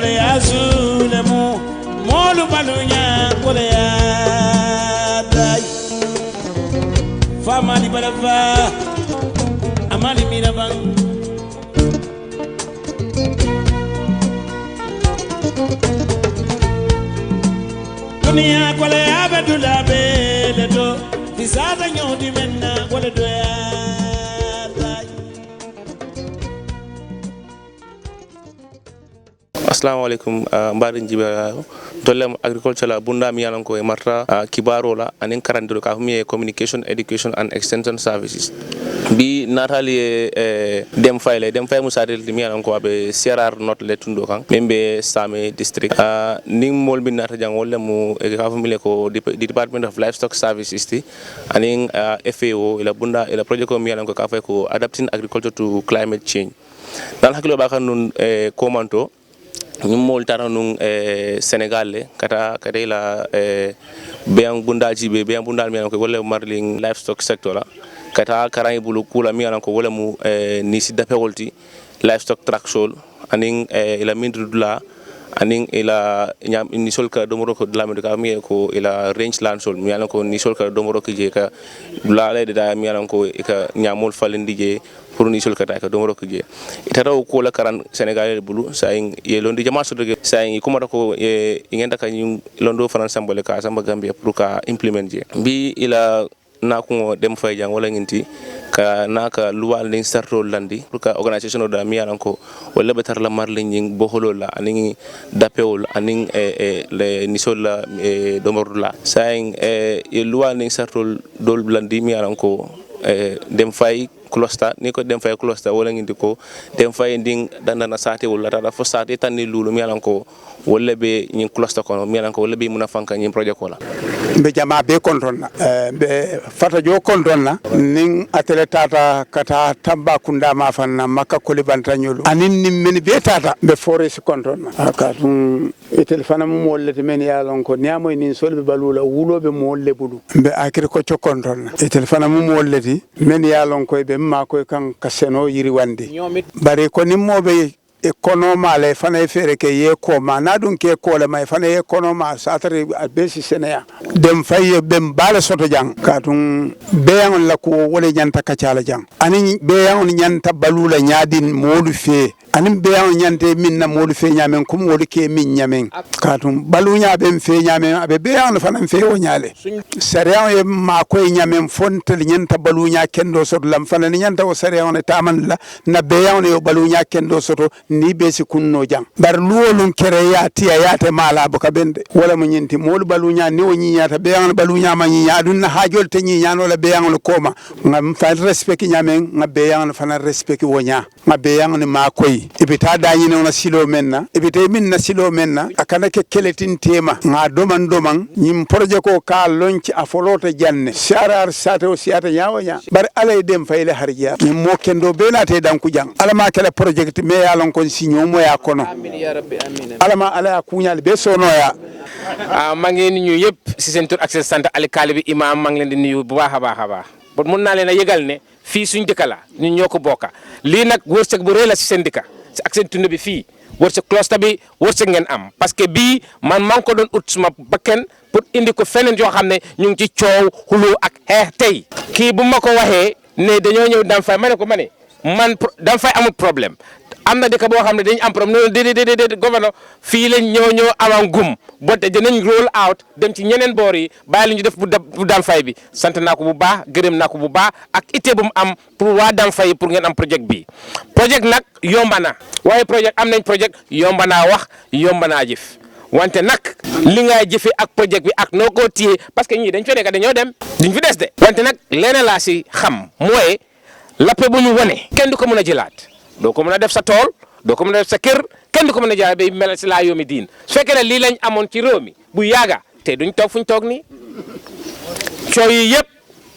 kole ya zulemu molu balunya kole ya dai fama li balafa amali mirabang dunia kole ya bedula beledo fisada nyodi menna kole do ya assalamu alaikum mbaɗen jiba dollem agriculture la bunda mi yalan ko e marta kibaro la anen karandiro ka fumi communication education and extension services bi natali dem fayle musadel mi yalan ko abe serar not le tundo kan membe same district ning mol bi nata jang wala mu e ka fumi le ko department of livestock services ti anen FAO ila bunda ila project ko mi yalan ko ka fay ko adapting agriculture to climate change dal hakilo ba kan nun komanto ñum mol tara nun Sénégal le kata ila beang bundal jibe beang bundal mi ko wala marling livestock sector la kata karay bulu kula mi ko wala mu ni si dapewolti livestock traction aning ila mindudula aning ila nyam ni sol ka domoro ko la medika mi ko ila range land sol mi ko ni sol ka domoro ko je ka la le da mi ko ka nyamol falindi je pour ni sol ka ta ka domoro ko je itara ko la karan Sénégal bulu sayin ye londi jama so doge sayin ko mata ko ngenda ka ñu londo France sambole ka samba Gambia pour ka implement je bi ila na ko dem fay jang wala nginti ka naka luwal ning sarto landi pour ka organisation da mi ko wala betar la marli ñing bo holo la aning dapewol aning le nisol la domorula sayin e luwal ning sarto dol landi mi ko dem fay cluster ni ko dem fay cluster wala ngi ko dem fay nding dandana sate wala tata fo sate tan ni lulu mi ko wala be ñing cluster ko mi ko wala be muna fanka ñim projet ko la be jama be kontrolna be fata jo kontrolna ning atele tata kata tamba kunda ma fanna makka ko libantanyolu anin nim men be tata be forest kontrolna aka tum e telefona mo wollete men yalon ko nyamo nin solbe balula wulobe mo wolle bulu be akiri ko co kontrolna e telefona mo wolleti men yalon ko be ma ko kan kaseno yiri wande bare ko nimmobe e konoma le fana e fere ke ye ko ma na dun ke ko le may fana ye konoma satare besi senaya dem faye bem bala soto jang katun beyan la ko wole nyanta kacala jang ani beyan nyanta balula nyadin modu fe anin beyan nyante min na modu fe nyamen kum wodi ke min nyamen katun balunya bem fe nyamen abe beyan fana fe o nyale sariya e ma ko nyamen fontel nyanta balunya kendo soto lam fana nyanta o sariya on taman la na beyan yo balunya kendo soto ni besi kunno jang bar luwolun kere ya tiya yate mala boka bende wala mo nyinti mol balunya ni o nyiata be an balunya ma nyi adun na hajol te nyi nyano la be an koma ngam fa respect nyamen ngabe an fa na respect wonya ngabe an ma koy ibita da nyi na silo menna ibita min na silo menna akana ke keletin tema nga doman nyim projet ko ka lonci afolota janne sharar sato siata nyawanya bar alay dem fayle harja nyim mo kendo be na te dan ku jang alama kala project me yalon kon signo mo ya kono amin ya rabbi amin alama ala kunyal be sono ya ma ngi nuyu yépp ci sen tour ak sen sante ali kalibi imam ma ngi len di nuyu bu baaxa baaxa bon mën na leena yegal ne fi suñu dëkk la ñun ñoko bokka li nak wërseuk bu reey la ci sen dëkk ak sen tund bi fi wërseuk cluster bi wërseuk ngeen am parce que bi man ko don ut suma bakken pour indi ko fenen jo xamne ñu ngi ci ciow xulu ak xex tay ki bu mako waxe ne dañoo ñew dam fay mané ko mané man dam fay amul problème amna dëkk bo xamne dañ am problème de gouverneur fi lañ ñoo avant gum boté dinañ roll out dem ci ñeneen bor yi bay lañu def bu dam fay bi sant nako bu baax gërem nako bu baax ak ité bu mu am pour wa dam fay pour ngeen am projet bi projet nak yombana waye projet am nañ projet yombana wax yombana jëf wante nak li nga jëfé ak projet bi ak noko tiyé parce que ñi dañ fa nek dañoo dem duñ fi dess de wante nak léna la ci xam moy lappé bu ñu woné kenn du ko mëna jëlaat do ko mëna def sa tool do ko mëna def sa kër kenn du ko mëna jaay bay mel ci la yomi diin su fekkee ne lii lañ amoon ci réew mi bu yaaga te duñ toog fuñ toog nii coow yi yëpp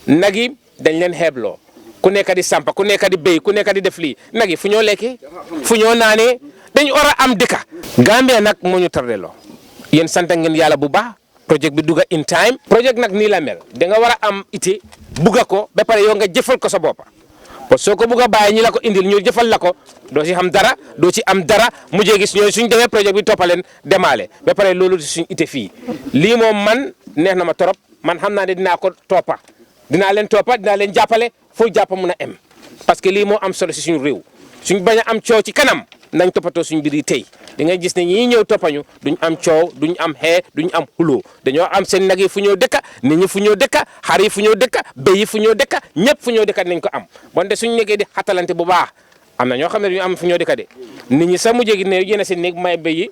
nag yi dañ leen xeebloo ku nekk di sampa ku nekk di béy ku nekk di def lii nag yi fu ñoo lekkee fu ñoo naanee dañ war a am dëkka Gambia nag moo ñu tardeloo yéen sant ngeen yàlla bu baax projet bi dugga in time projet nag nii la mel da nga war a am ité bugga ko ba pare yow nga jëfal ko sa boppa parce que soo ko bugg a bàyyi ñi la ko indil ñu jëfal la ko doo ci xam dara doo ci am dara mujjee gis ñooñu suñ demee projet bi toppaleen demaale ba pare loolu suñ ite fii lii moom man neex na ma trop man xam naa ne dinaa ko toppa dinaa leen jàppale fu jàpp mun a em parce que lii moo am solo si suñu réew suñ bañ a am coow ci kanam nañ toppatoo suñu mbir yi tey di nga gis ne ñii ñëw toppañu duñ am coow duñ am xee duñ am xuloo dañoo am seen nag yi fu ñoo dëkka nit ñi fu ñoo dëkka xar yi fu ñoo dëkka béy yi fu ñoo dëkka ñëpp fu ñoo dëkka nañ ko am bonte suñ nekkee di xatalante bu baax am na ñoo xam ne duñu am fu ñoo dëkka de nit ñi sax mujjee gi ne yéen a seen néeg may béy yi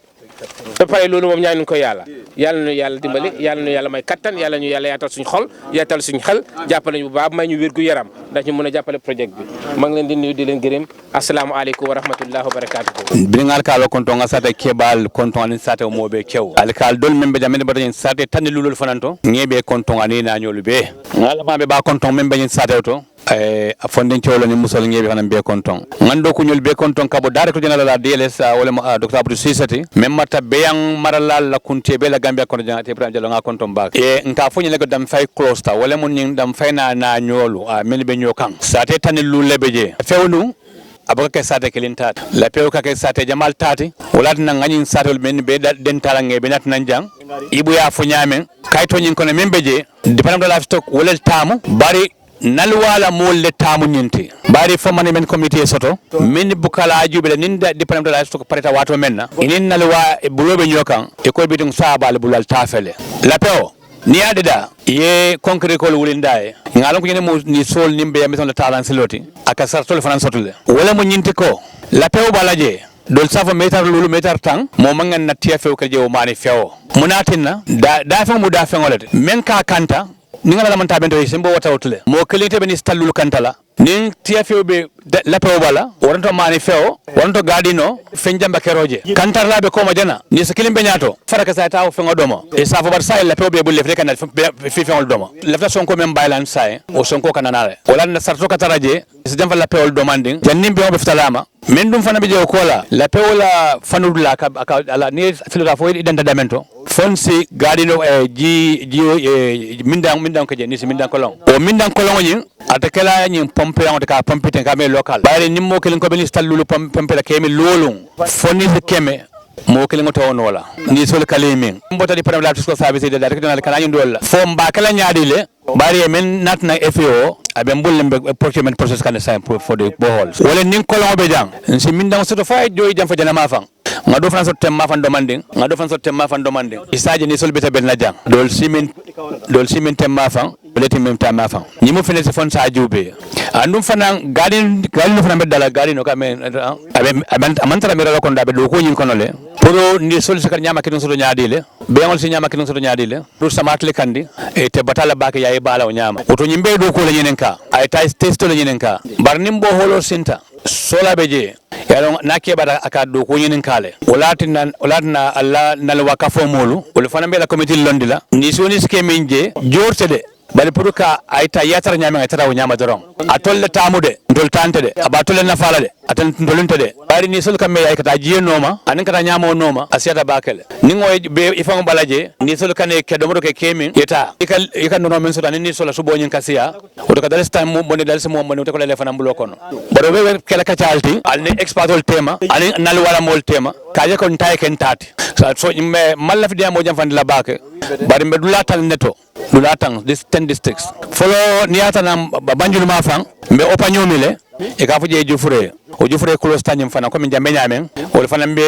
ba pare loolu moom ñaan ñu ko yàlla nu yàlla dimbali yàlla nu yàlla may kattan yàlla ñu yàlla yaatal suñu xol yaatal suñu xel jàppale ñu bu baax may ñu wér gu yaram ndax ñu mën a jàppale projet bi maa ngi leen di nuyu di leen gërëm asalaamaaleykum wa rahmatullahi wa barakatuhu biringal kalo konton nga sate kebal konton ani sate o mobe kew al kal dol membe jamene bata sate tan lulul fananto ngebe konton ani na nyolu be ngala mabe ba konton membe nyen sate to a fonden cewlo ni musol ngebe hanan be konton ngando ko nyol be konton kabo dare ko general la DLS wala docteur Abdou Sisati même mata beyang maralal la kunte be la Gambia kono jangate Ibrahim Jallo nga konton ba e nka fonyi le ko dam fay closta wala mun ni dam fay na nyolu men be nyokan sate tan lulul beje fewnu abuka ke sate kelin tati la pew ka ke sate jamal tati wala na ngani sate men be dental ngebe nat nan jang ibu ya fu nyamen kayto nyin kono men beje dependam de la stock wala tamu bari nalwala molle tamu nyinti bari fo man men comité soto min bukala ajube nin da dependam de la stock pareta wato menna inin nalwa bulobe nyokan e ko bidung saabal bulal tafele la pew ni adida ye concret ko wulindae ngalon ko nyene ni sol nimbe ya meton la talan siloti aka sartol fanan sotule wala mo nyinti ko la pew balaje dol safa metar lulu metar tang mo mangan na tiafew ka jew mani fewo munatinna da fa mu da fe ngolete men ka kanta ni ngala man tabento sembo wata wotule mo kelite be ni stallulu kantala nin tiafew be lapewo bala wonto mani fewo wonto gadino fenjamba keroje kantarlabe ko majana ni sakilim be nyato faraka sa taw fengo domo e safo bar say lapewo be bulle frekana fi fengo domo lafta sonko mem baylan say o sonko kananale wala na sarto kataraje se jamfa lapewo domanding jannim be be ftalama men dum fana be je ko la pewola fanudula ka ala ni filota fo identa damento fonsi gadino mindan ko je ni mindan kolon o mindan kolon nyi atakela nyi pompe on ka pompiten ka me local bayre nimmo kelin ko beni stallulu pompe la kemi lolum fonni keme mo kelin to on wala ni sol kalimin mbota di premier la tusko service de direct na kana yindolla fo mbakala nyaadile bari men natna FAO abe mbulle procurement process kan sa for the boreholes wala nin kolon be jang si mindan soto fay joyi jam fa jana ma fang ngado fan sotem ma fan domanding isaje ni sol beta bel na jang dol simin tem ma fang leti mem ta ma fang ni mo fene fon sa jube andum fanan gadin no fanan bedala gadin no kamen amantara mi rala ko ndabe do ko nyin kono le poro ni sol sakar nyama kidon soto nyaadile be ngol si nyama kidon soto nyaadile do samatle kandi e te batala baka yayi bala o nyama oto nyimbe do ko la nyenen ka ay testo la nyenen ka bar nimbo holo sinta sola beje yalo nake bada aka do ko nyenen kale olatina alla nal wakafo molu wol fanan be la committee londila ni soni ske minje jortede bali puruka aita yatar nyama ngata nyama doron atolle tamude ndol tante de aba tolle nafala de atan ndolunte de bari ni sol kamme yakata jiye noma anin kata nyama noma asiata bakele ningo be ifang balaje ni sol kane ke domodo ke kemin yeta ikan no men so tan ni sol subo nyin kasiya odo ka dalsta mo bonde dalsa mo bonde ko le fana mbulo kono bodo be kala ka calti alni expatol tema alni nal wala mol tema kaje kon tay ken tati so me malla fi diamo jam fande la bake bari be dula tan neto dula tan this 10 districts follow niata nam banjul ma fang be opanyomile e ka fuje jufure kulos tanyim fana ko min jambe nyamen wol fana be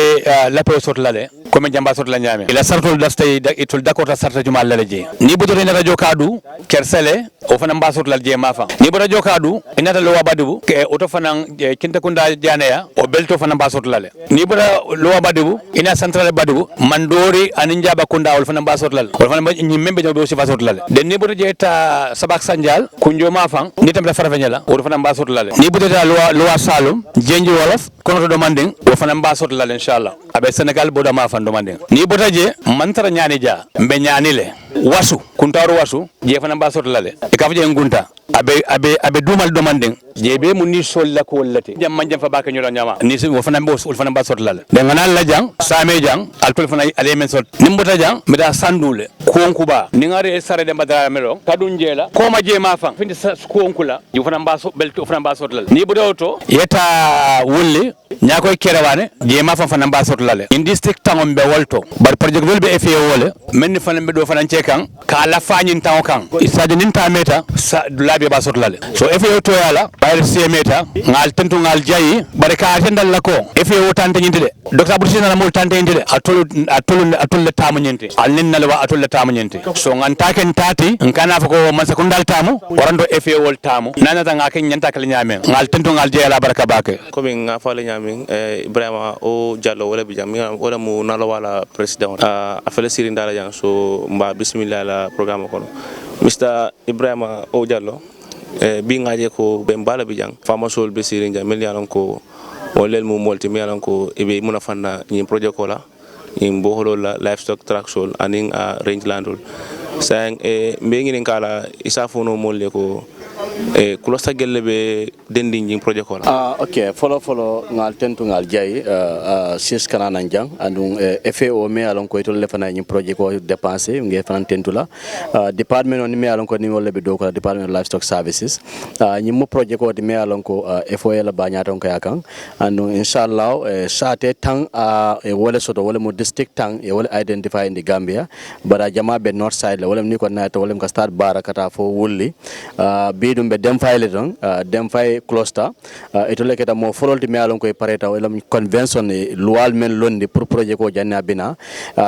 lape sot lale ko min jamba sot la nyame ila sartol dastay itul dakota sarta juma laleje ni budore na radio kadu kersele o fana mba sot laleje ma fa ni budore radio kadu inata lo wabadu ke oto fana kinta kunda janeya o belto fana mba sot lale ni budore lo wabadu ina central badu mandori aninja bakunda wol fana mba sot lale wol fana ni membe do si fa sot lale den ni budore jeta sabak sanjal kunjo ma fa ni tam la farafenyala o fana mba sot lale ni budore lo salum jenji wolof kono to demanding o fana mba sot lale inshallah abe Senegal boda ma fando mande ni bota je mantara nyani ja mbe nyani le wasu kuntaru wasu je fana ba soto lale e ka je ngunta abe dumal domanden je be mun ni sol la ko wallate jam man jam fa baka nyola nyama ni wo fana ba soto lale de ngana la jang same jang al tol fana ale men sot nimbota jang mi da sandule konkuba ni ngare sare de badara melo kadun jela ko ma je ma fan findi konkula ju fana ba so belto fana ba soto lale ni bodo to yeta wolle ñakoy kerewane je ma fana ba soto lale in district tangom be wolto bar project dol be FAO wole men fana be do fana cekan ka la fañin taw kan isaje nin ta meta sa labe ba soto lale so FAO to yala bayr semeta ngal tentu ngal jayi bare ka tendal la ko FAO tante nyinte de docteur Boursina la mol tante nyinte de atol tamu nyinte alnin nalwa atol tamu nyinte so nganta ken tati ngana fa ko man sekundal tamu warando FAO wol tamu nana ta ngake nyanta kala nyame ngal tentu ngal jeyala baraka bake ko min nga fa la nyame Ibrahima o Diallo wala bi jam wala mu nalo wala president afele siri ndala jang so mba bismillah la programme kono Mr Ibrahima o Diallo bi ngaje ko be mbala bi jang fama sol be siri jang mel yalon ko wolel mu molti mi yalon ko ibe muna fanna ni projet ko la in boholo la livestock track sol aning range landol sang be ngi kala isafuno molle ko kulosta gelle be dendi ngi projet ko la okay follow ngal tentu ngal jay sis kanana jang andung FAO me alon ko to le fana ni projet ko dépenser ngi fana tentu la department on me alon ko ni wolle be do ko department of livestock services ni mo projet ko de me alon ko FAO la baña ton ko yakan andung inshallah sate tang wala soto wala mo district tang e wala identify in the Gambia bara jama be north side la wala ni ko na to wala ka start barakata fo wulli bidum be dem fay le don dem fay cluster eto leketa mo fololti me alon ko pareta wala convention luwal men londi pour projet ko janna bina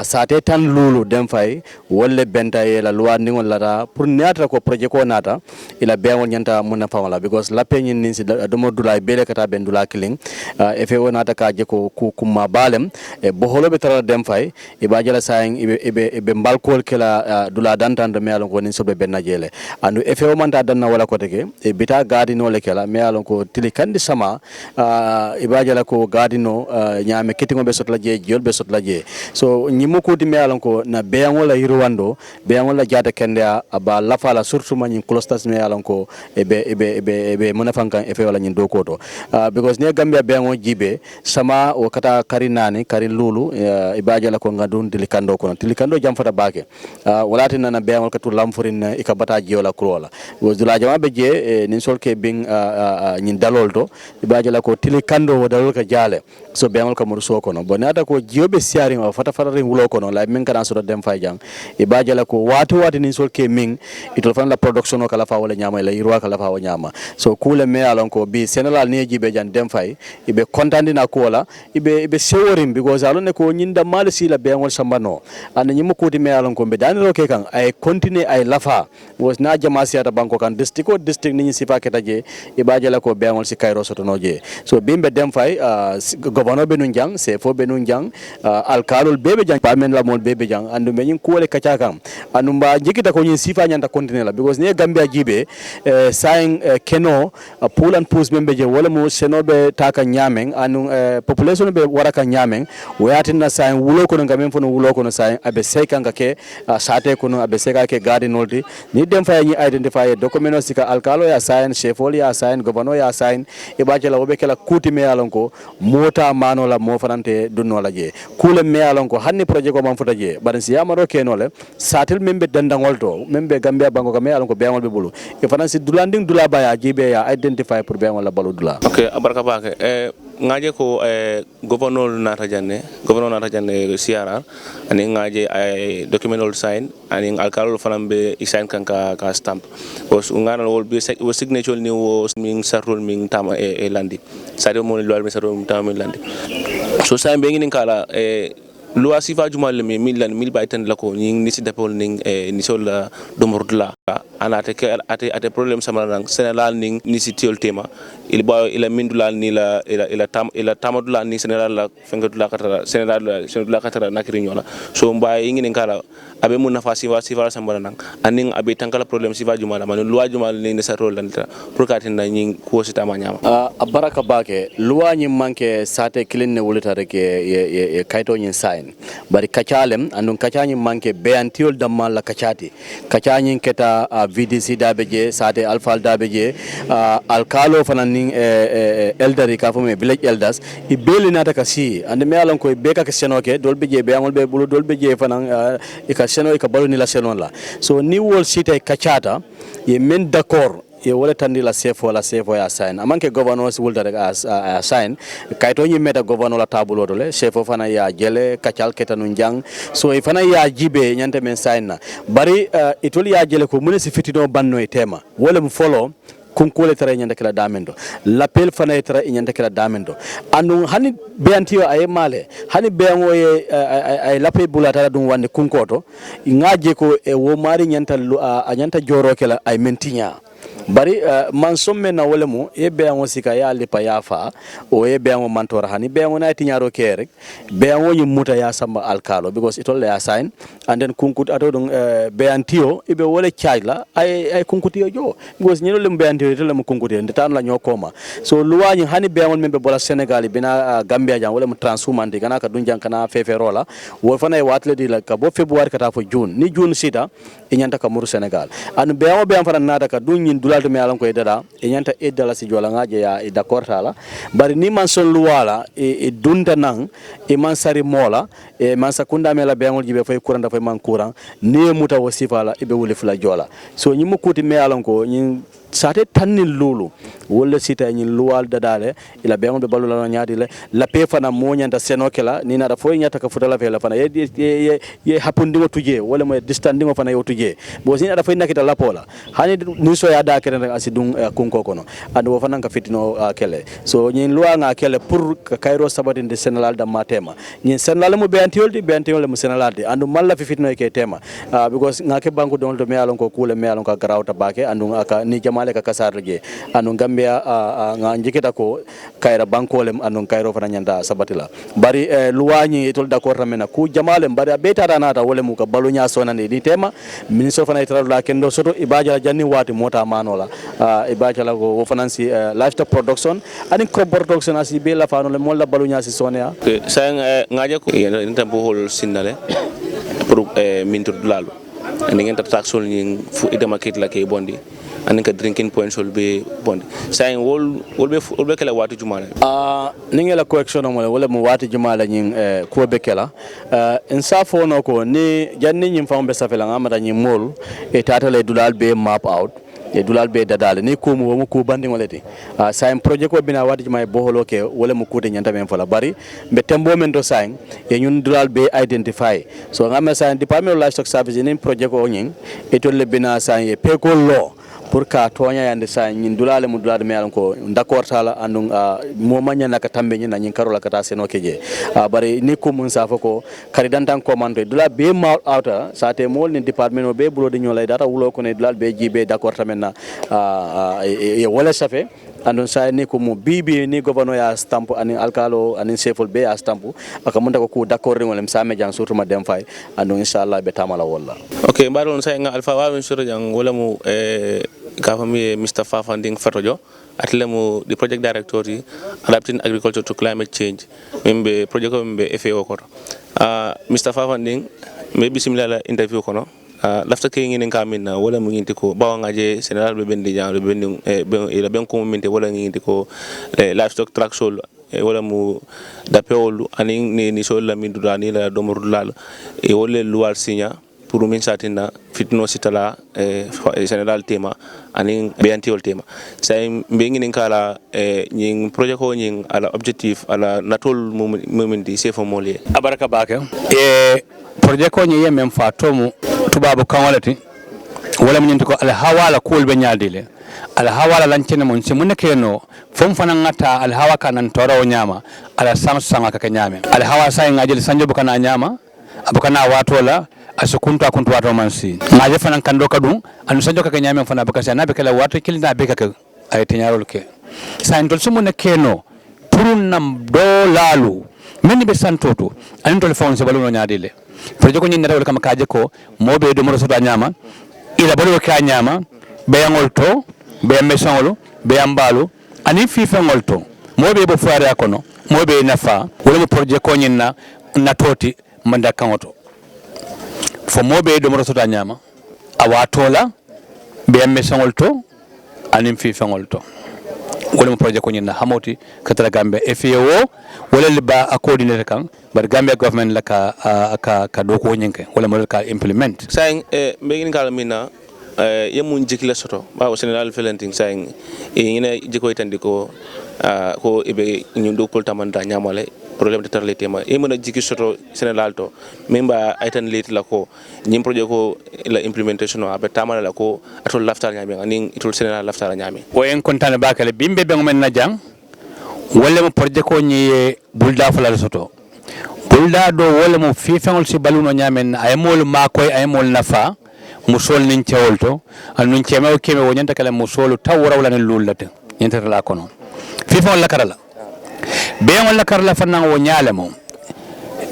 sate tan lulu dem fay wala benta e la loi ni wala pour neata ko projet ko nata ila be won nyanta mun na fawala because la peñin ni si do mo dulay bele kata ben dula killing FAO nata ka je ko kuma balem e bo holobe tara dem fay e ba jala saying ibe mbalkol kala dula dantan me alon ko ni sobe ben najele andu FAO manta danna wala ko teke e bita gadino le kala me alon ko tili kandi sama iba jala ko gadino nyame kitingo be sotla je jol be sotla je so nyimo ko di me alon ko na be ngola hirwando be ngola jata kende aba lafala surtout man clusters me alon ko ebe monafankan FAO la nyin do ko to because ne Gambia be ngo jibe sama o kata karinani karin lulu ibaja la ko ngadun dilikando kono dilikando jam fata bake walati nana be ngol katu lamfurin ikabata jiola krola wozula jama be je nin solke bing nyin dalolto ibaja la ko dilikando dalol ka jale so be ngol kamur so kono bonata ko jiobe siari o fata fata rin wulo kono la men kana so dem fay jang ibaja la ko wati nin solke ming itol fan la production kala fa wala nyama la yirwa kala fa wala nyama so kule me alon ko bi senelal ne jibe jan dem fay ibe kontandi na kola ibe seworim because alon ne ko nyinda mal sila be ngol sambano an nyimo ko di me alon ko be daniro ke kan ay continue ay lafa was na jama siata banko kan district ni sifa ketaje ibaje la ko be ngol si kayro soto noje so bimbe dem fay governor be nun jang sefo be nun jang alkalol bebe jang pamen la mol bebe jang andu be nyin ko le kacha kan andu mba jikita ko nyin sifa nyanda continue la because ne Gambia jibe saying keno pull and push membe je wala mo senobe taka nyamen anu population be waraka nyamen wayatin na saying wulo ko ngamen fono wulo ko no saying abe seka ngake sate ko no abe seka ke garden nolti ni dem fay ni identify document sika alkalo ya saying chefol ya saying governor ya saying e ba jela obe kala kuti me alon ko mota mano la mo fanante dunno la je kule me alon ko hanni projet ko man fota je badan si yamaro kenole satel membe dandangol to membe Gambia bango me alon ko be ngol be bulu e fanansi dulanding dula baya jibe ya identify pour be ngol la balu dula okay abaraka bake ngaje ko governor nata janne CRR ani ngaje documental sign ani alkalol falambe sign kan ka stamp os ngana wol be signature ni wo min sarol min tama landi sade mo lol mi sarol tama landi so sa be ngin kala loi sifa jumal le mil baitan la ko ni si depol ning ni sol domordla anate ke ate problem sama nang Sénégal ning ni si tiol tema il ba ila mindula ni la ila tamadula ni Sénégal la fengadula katara Sénégal katara nakiri nyola so mbaye ngi ning kala abe mun nafa sifa sama nang aning abe tankala problem sifa jumal man loi jumal ning ne sa role lanta pour katin na nyi ko sita ma nyama baraka bake loi nyi manke sate kilin ne wulita rek ye kayto nyi sign bari kacalem andun kacani manke beantiol damma la kacati kacani keta VDC dabeje sate alfal dabeje alkalo fananin eldari ka fome village elders i beli nata kasi ande me alon ko be ka senoke dolbe je be amol be bulu dolbe je fanan e ka seno e ka baloni la senon la so ni wol site kacata ye men d'accord ye wala tandi la sefo ya sign amanke governor si wulda rek a sign kayto nyi meta governor la tabulo dole sefo fana ya jele kacal ketanu njang so e fana ya jibe nyante men sign na bari itoli ya jele ko munesi fitino banno e tema wala mu follow kunkole tara nyanda kala damendo l'appel fana tara nyanda kala damendo anu hani beantio ay male hani beango ay lape bulata dum wande kunkoto ngaje ko e wo mari nyanta nyanta joro kala ay mentinya bari man somme na wala mu e beango sika ya lipa ya fa o e beango mantora hani beango na tinyaro kerek beango nyi muta ya samba alkalo because it all ya sign and then kunkut ato dum beantio ibe wala charge la ay kunkutio jo because nyino lem beantio to lem kunkutio ndetan la nyokoma so luwani hani beango membe bola Senegal bina Gambia jang wala mu transhumante kana ka dunjan kana feferola wo fana e watle di la ka bo February kata fo June ni June sita e nyanta ka muru Senegal anu beango beam fana nata ka dunyin dulal me alan ko e dada e nyanta e dala si jola ngaje ya e d'accord tala bari ni man son luwala e dunda nang e man sari mola e man sakunda me la beangol jibe fay courant da fay man courant ni muta wasifala e be wuli fula jola so nyi mukuti me alan ko nyi sate tanni lulu wala sita nyi luwal dadale ila beangol be balula nyaadi le la pe fana mo nyanta senokela ni na da fo nyata ka futala fe la fana ye hapundi tuje wala mo distanding fana yo tuje bo sin da fay nakita la pola hani ni so ya da keren asidung kunko kono ando fana ka fitino kele so nyi luwa nga kele pour ka kayro sabati de senal da matema nyi senal mo beantiol mo senal de ando malla fi fitino ke tema because nga ke banku don to me alon ko kule me alon ka grawta bake ando aka ni jamale ka kasarje ando Gambia nga njikita ko kayra bankolem ando kayro fana nyanda sabatila bari luwa nyi tol d'accord ramena ku jamale bari beta danata wole mu ka balunya sonande ni tema ministre fana itara la kendo soto ibaja janni wati mota manola ibaja la go financi livestock production ani crop production asi be la fano le molla balunya si sonia sang ngaja ko inta bohol sinale pour mintur dulalu ani ngenta taxol ni fu idama kit la kay bondi ani ka drinking points will be bondi sang wol be kala watu jumala ningela correction mo wala mo watu jumala nyin ko be kala insafo no ko ni janni nyim fambe safela ngamata nyim mol e tata le dulal be map out e dulal be dadale ni ko mo ko bandi ngoleti sa projet ko bina wati jumay boholo ke wala mo kude nyanta men fala bari be tembo men do sang e nyun dulal be identify so ngama sa department of livestock service ni projet ko nyin e to le bina sa e pe ko lo pour ka tonya yande sa nyin dulale mu dulade me ko d'accord tala andun mo manya naka tambe nyin nyin karola kata seno keje bari ni ko mun safa ko kari dantan commande dula be ma outa sa te mol ni department be bulo de nyolay data wulo ko ne dulal be jibe d'accord tamenna e wala safe andon sa ni ko mo bibi ni gouverneur ya stamp ani alkalo ani sefol be ya stamp aka mun ko ku d'accord ngolem sa me jang surtout ma dem fay andon inshallah be tamala wala okay mbaron sa nga alfa wa min sura jang wala mu ka fami Mr. Fafanding Fatojo atlemu the project director adapting agriculture to climate change membe project ko membe FAO ko Mr. Fafanding maybe similar interview kono lafta ke ngene kamin wala mu nginti ko bawa ngaje general be bendi jang be bendi ila ben ko minte wala nginti ko livestock traction wala mu dapewolu ani ni so la min dudani la domordulal e wala luwal signa pour min satina fitno sitala general tema ani beantiol tema say be ngin kala nyin projet ko nyin ala objectif ala natol moment di sefo molier abaraka bake projet ko nyi yemem fa tomu tubabu kanwalati wala mun ko ala hawala kul be nyaadile ala hawala lancene mon si munne keno fom fana ngata ala hawa kanan toro nyama ala sanga ka nyame ala hawa sai ngajel sanjo bukana nyama abukana watola asukuntu akuntu wato mansi ngaje fana kando kadum anu sanjo ka nyame fana bakasa na be kala wato kilina be ka ay tinyarol ke sai ndol sumunne keno purun nam do lalu men be santoto an tol fon se baluno nyaadile projet ko nyin nawol kam kaaje ko mobe do mo soto nyama ila balu ka nyama be yangol to be mesangolo be ambalu ani fi fengol to mobe bo faare akono mobe nafa wala mo projet ko nyin na toti manda kangoto fo mobe do mo soto nyama awatola be mesangol to ani fi fengol to wala mo projet ko nyina hamoti katara gambe FAO wala liba a coordinator kan bar gambe government la ka do ko nyinke wala mo ka implement saying mbegin kala mina yemun jikila soto ba Senegal felenting saying ina jiko itandiko ko ibe nyundo ko tamanda nyamale problème de tarle tema e mona jiki soto Senegal to memba aitan leti la ko nyim projet ko la implementation abe tamala la ko atol laftar nyami anin itol Senegal laftar nyami o en kontane bakale bimbe be men na jang wala mo projet ko nyi bulda fala soto bulda do wala mo fi fengol si baluno nyamen ay mol makoy ay mol nafa musol nin cewolto anun ceme o keme wonyanta kala musolu tawra wala nen lullata nyenta la kono fi fengol la karala be wala karla fanna wo nyaale mo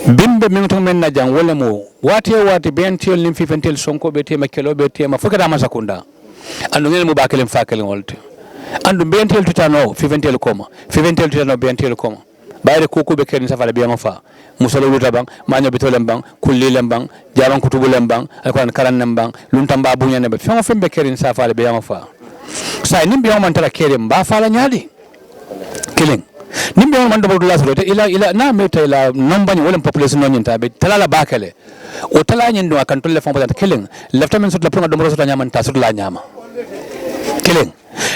bimbe min to men na jang wala mo wati ben tiol nim fifentel sonko be tema kelo be tema fukata masakunda andu ngel mo bakelen fakelen wolte andu bentel tutano fifentel koma fifentel tutano bentel koma bayre koko be ken safala be fa musolo luta bang manyo bitolem bang kullilem bang jaban kutubulem bang alquran karannem bang luntamba bunyane be fembe ken safala be fa sa nimbe o man tara kerem ba fala nyaadi killing nimbe man do la so ila na meta ila nombani wala population non nyinta be talala bakale o tala nyin do kan tolle fon patata killing lefta men sut la pronga do mo so nyaman ta sut la nyama killing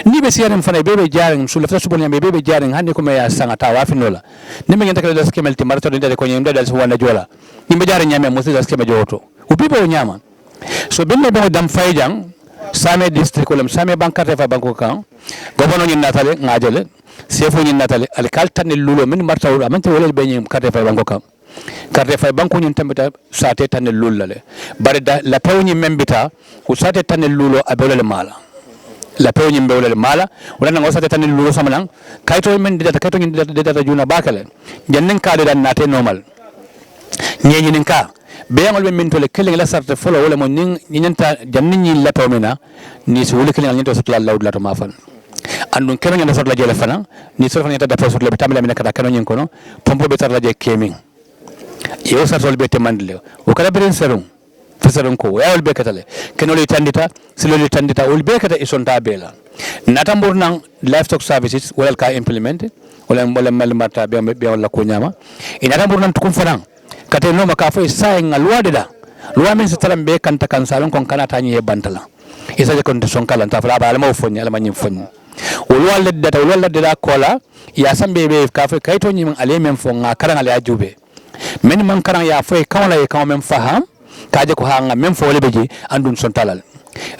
ni be siyarim fana bebe jaring su lefta subon nyambe bebe jaring hande ko me ya sangata wa finola nimbe ngenta kala skemel ti marto de ko nyimbe dal so wala jola nimbe jaring nyame mo sita skeme joto u bibe o nyama so benne be dam fayjang same district ko lam same bankate fa banko kan gobono nyin natale ngajele sefo nyin natale al kaltane lulo min marta wala man wala be nyim kate fa banko kan kate fa banko nyin tambita sate tan lullale bare da la pawni membita ko sate tan lulo abole mala la pewni mbewle mala wala ngo sate tan lulo samalang kayto men data kayto nyin data juna bakale jannen kaade dan nate normal nyenyi nin ka beyangol men tole kelen la sarte folo wala mo nin nyanta jannin nyi la tomina ni so wala kelen nyanta sotla lawd la to mafan andun kelen nyanta sotla jele fana ni so fana nyanta da sotla be tamela min kata kanu nyin kono pompo be tarla je kemin yo sartol be temandle o kala beren serum fesaron ko ya wolbe katale kenoli tandita siloli tandita wolbe kata isonta bela natambur nang livestock services wala ka implement wala mal marta be wala ko nyama inatambur nang tukum fanan kate no maka fo sa ngalwa da luwa min sitaram be kanta kan salon kon kana tanyi e bantala isa je kon to son kala ta fala ba alma fonni alma nyim fonni wala ledda kola ya sambe be ka fo kayto nyim ale men fo nga karan ale ajube men man karan ya fo kawla e kaw men faham kaje ko hanga même fo lebeji andun son talal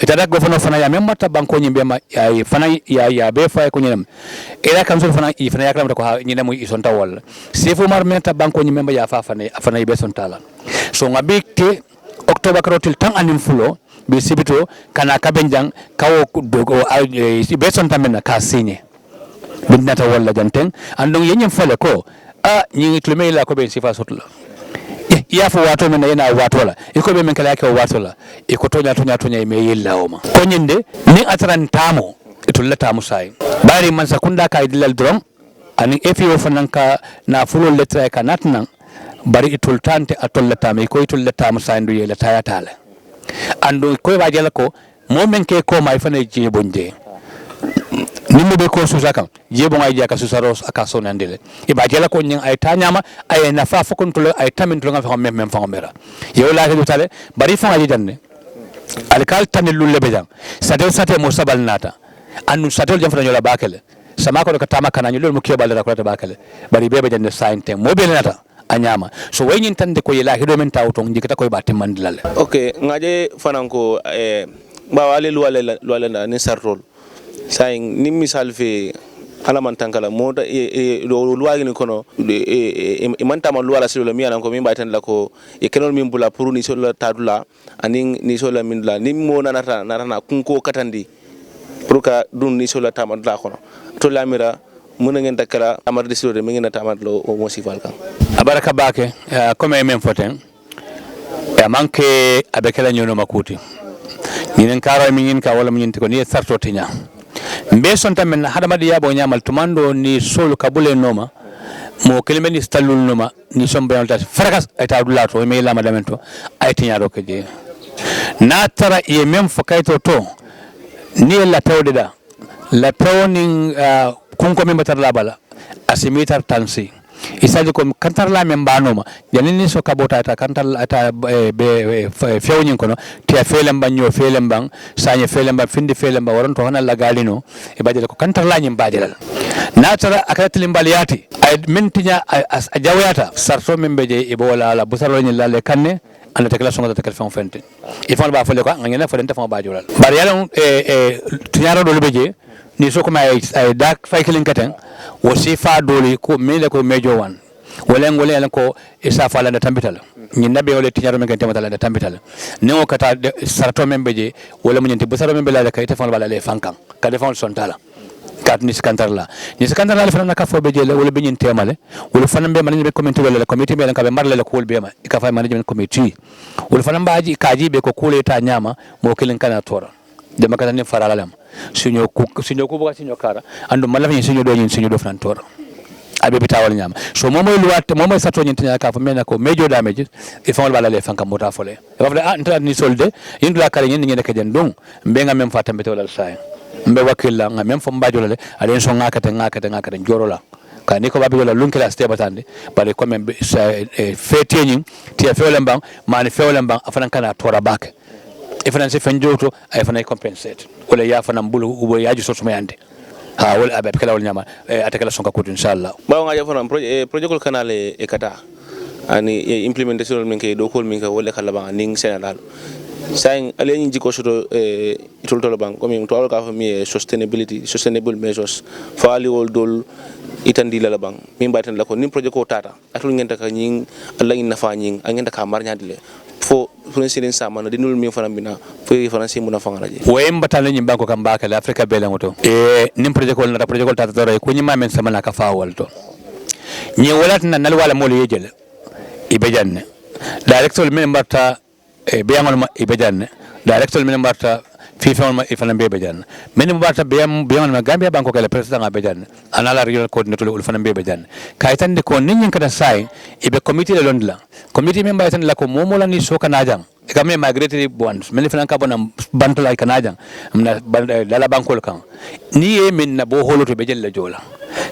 itadak go fono fana ya même matta banko nyimbe ma ya fana ya be fa ko nyinem ila kam so fana i fana yakram ko ha nyine muy son tawol sefo mar menta banko nyimbe ya fa fana be son talal so ngabikte october karotil tan anim fulo be sibito kana kabenjang kawo dogo be son tamena ka signé bindata walla janten andon yenyem fale ko nyi klume la ko be sifa sotla ya fo wato men yana wato la iko be men kala yake wato la iko tonya me yilla oma ko nyinde ni atran tamo itulla tamu sai bari man sakunda kay dilal drom ani FAO fananka na fulo letra ka natnan bari itul tante atolla tame ko itulla tamu sai ndu yela tayatala andu ko wajela ko mo men ke ko may fane je bonje nimbe be ko susa kam jebo ngai jaka susaros aka sonandele iba jela ko nyin ay tanyama ay nafa fokon to ay tamin to nga fa mem fa mera yow la ke dutale bari fa aji danne alkal tanilul lebejam sate mo sabal nata anu satel jam fa nyola bakele sama ko ka tama kana nyol mo kebal ra ko ta bakele bari bebe janne sainte mo be nata anyama so way nyin tande ko yela hido men tawto njikata ko ba temandilal okay ngaje fananko ba wale luwale na ni sartol sai ni misal fe ala man tankala moda luwagi ni kono imanta man luwala silo mi anan ko min baytan la ko e kenol min bula pour ni so la tadula anin ni so la min la ni mo nanata kunko katandi pour ka dun ni so la tamadla kono to lamira mun ngeen takala amar de silo de mi ngeen tamadlo o mo sifal kan abaraka bake comme même foten e manke abekela nyono makuti ñinen karo mi ñin ka wala mi ñinti ko ni sarto tinya mbe son tamen hadamadi yabo nyamal tumando ni solu kabule noma mo kelimeni stallul noma ni sombe on tati frakas ay tawdulato me lama damento ay tinya do keje na tara e même fokayto to ni la tawdeda la tawning kunko memba tar la bala asimitar tansi isaji ko kantar la men banoma janini so kabota ta kantar ata be fewnin kono ti felem banyo felem bang sanye felem ba findi felem ba waron to hana la galino e badele ko kantar la nyim badel natara akatli mbaliyati ay mintinya a jawyata sarto men beje e bo wala la busaro ni la le kanne anda tekla songa tekla fon fente e fon ba fele ko ngena fo den ta fon ba jolal bar yalon tinyaro do beje ni soko ma ay dak faykilin katen wo sifa doli ko mele ko mejo wan wala ngole ala ko isa fala da tambitala ni nabe wala tinyaro men kan tamata da tambitala ne o kata sarto men beje wala mun nti busaro men bela kay te fon bala le fankan ka defon son tala kat ni skantarla fana ka fo beje le wala be nyin temale wala fana be man be community wala le community be ka be marle le ko be ma ka fa management committee wala fana baaji kaji be ko kule ta nyama mo kilin kana tora de makata ni faralalam sinyo ko boka sinyo kara andu malafi sinyo do nyin sinyo do fnan tora abe bitawal nyama so momo luwat momo sato nyin tanya ka fa mena ko mejo damage e fa wala le fanka mota fole e fa anta ni solde indu la kala nyin nyin ka den dong mbe nga mem fa tambe wala say mbe wakilla nga mem fo mbajo le alen so ngakata jorola ka ni ko babi wala lunkela ste batande bare ko mem fete nyin ti fewle mbang mani fewle mbang afan kana tora bak e fana se fanjoto ay fana compensate wala ya fana mbulu ubo yaji soto mayande ha wala abe kala wala nyama atakala sonka kutu inshallah bawo nga jafana projet kol kanale e kata ani implementation min kay do kol min ka wala kala ba ning Sénégal saying ale nyi jiko soto itol bang ko min to ka fa mi sustainable measures fa ali wol dol itandi la bang min baytan la ko nim projet ko tata atul ngenta ka nyi Allah ngi nafa nyi ngenta ka marnyadi le fo president sama na dinul mi fana bina fo faransi muna fangaraje woyem batale nyi banko kam baka la Africa bela ngoto nim projet ko na projet ko tata doro ko nyi mamen sama na ka fa walto nyi walat na nal wala molo yejele ibe janne directeur min mbarta beyangol ma ibe janne directeur min mbarta FIFA ma ifana be janne min mbarta beyangol ma Gambia banko kala president be janne anala regional coordinator ul fana be janne kaytande ko nin kada sai ibe committee le londla committee member tan la ko momola ni soka najang game migratory bonds men fana ka bonam bantala kanajang amna dala bankol kan ni e min na bo holoto be jelle jola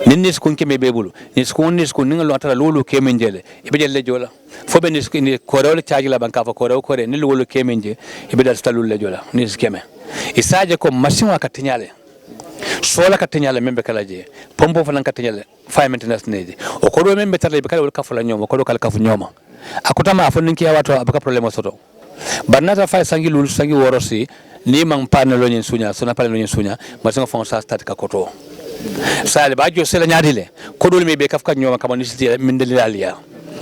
ninnis kun keme bebulu nis kun ningal watara lolu kemen jele ibe jelle jola fobe nis ni korol charge la banka fa korol kore ni lolu kemen je ibe dal stalul le jola nis keme isaje ko machine wa katinyale sola katinyale membe kala je pompo fana katinyale fire maintenance neji o kodo membe tarle be kala wol kafula nyoma kodo kala kafu nyoma akutama afon ninki ya watu abaka problème soto barnata fay sangi lulu sangi worosi ni mang panel lo nyin sunya sona panel lo nyin sunya masinga fon sa start ka koto sale ba jo sela nyaadile ko dol me be kafka nyoma kama ni siti min dalilia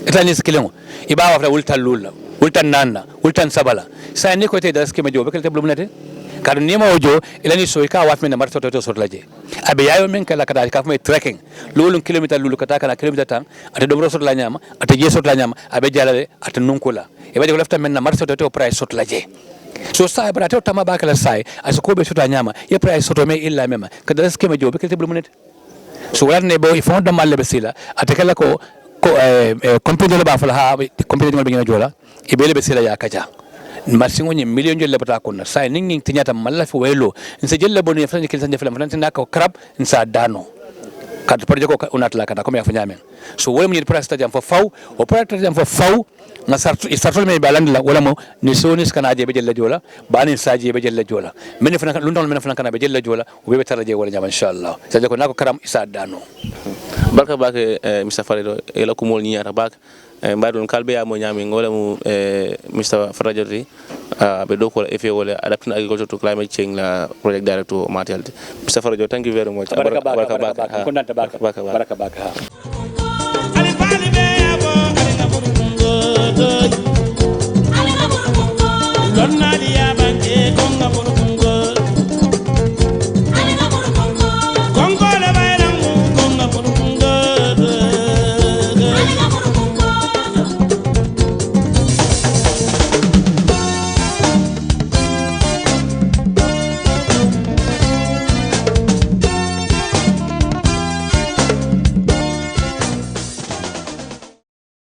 etani skilemo iba wa wultan lulla wultan nanda wultan sabala sa ni ko te das ke me jo be kete blumnete kadu ni ma ojo ilani so ka wat men marto to so laje abe yayo men kala kada ka me trekking lulun kilometer lulu kata kana kilometer tan ate do so la nyama ate je so la nyama abe jalale ate nunkula e baje ko lafta men na marto to price so laje so sai bara to tama bakala sai aso ko be so nyama ye price so to me illa mema kada das ke me jo be kete blumnete so wala ne bo ifon da malle be sila ate kala ko compagnie le ba fala ha compagnie ngol be ngina jola e be le be sila ya kaja marsingo ni million jolle bata kunna sai ningi tinyata malla fi waylo nse jelle boni fran kel sanje flam fran tinaka krab nsa dano kad projet ko unatla kada ko me fa nyamen so wala mun presta jam fo faw o presta jam fo faw na sartu me balandla wala mo ni sonis kana je be jelle jola bani saji be jelle jola men fran lundon men fran kana be jelle jola o be taraje wala nyama inshallah saje ko nako kram isa dano barka bake Mr. Farido ela ko mol nyaata bak mbaɗon kalbe ya mo nyami ngole mu Mr. Farajoti be do ko FAO le adapting agriculture to climate change la project director Matel Mr. Farajoti, thank you very much. Baraka.